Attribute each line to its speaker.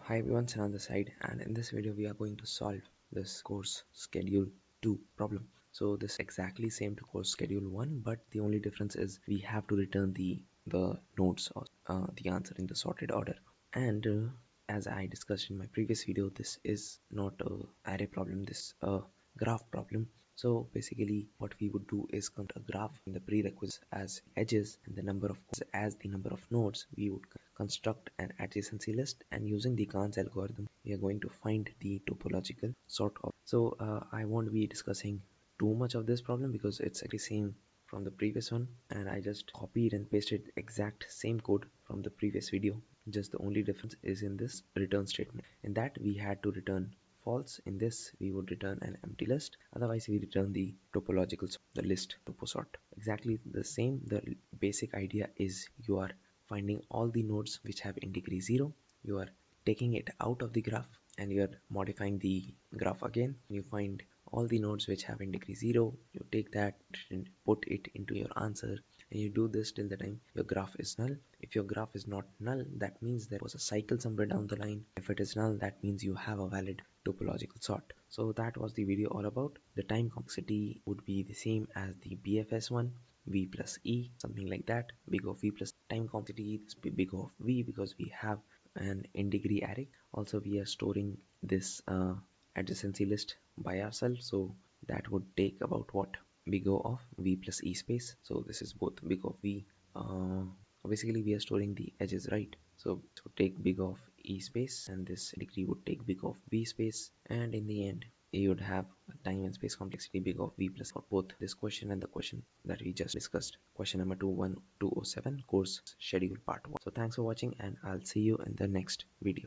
Speaker 1: Hi everyone, Senan on the side, and in this video we are going to solve this course schedule 2 problem. So this is exactly same to course schedule 1, but the only difference is we have to return the notes or the answer in the sorted order. And as I discussed in my previous video, this is not a array problem, this is a graph problem. So basically what we would do is count a graph in the prerequisites as edges and the number of as the number of nodes. We would construct an adjacency list, and using the Gantt algorithm we are going to find the topological sort of. So I won't be discussing too much of this problem because it's actually same from the previous one, and I just copied and pasted exact same code from the previous video. Just the only difference is in this return statement. In that we had to return false. In this we would return an empty list, otherwise we return the topological sort, the list topo sort. Exactly the same. The basic idea is you are finding all the nodes which have in degree 0, you are taking it out of the graph and you are modifying the graph again. You find all the nodes which have in degree 0, you take that and put it into your answer, and you do this till the time your graph is null. If your graph is not null, that means there was a cycle somewhere down the line. If it is null, that means you have a valid topological sort. So that was the video all about. The time complexity would be the same as the BFS one, v plus e, something like that. Big of v plus time complexity is big of v because we have an in degree array. Also we are storing this adjacency list by ourselves, so that would take about what, big O of v plus e space. So this is both big of v. Basically we are storing the edges, right? So take big of e space, and this degree would take big of v space, and in the end you would have time and space complexity big of v plus for both this question and the question that we just discussed, question number 21207, course schedule part 1. So thanks for watching, and I'll see you in the next video.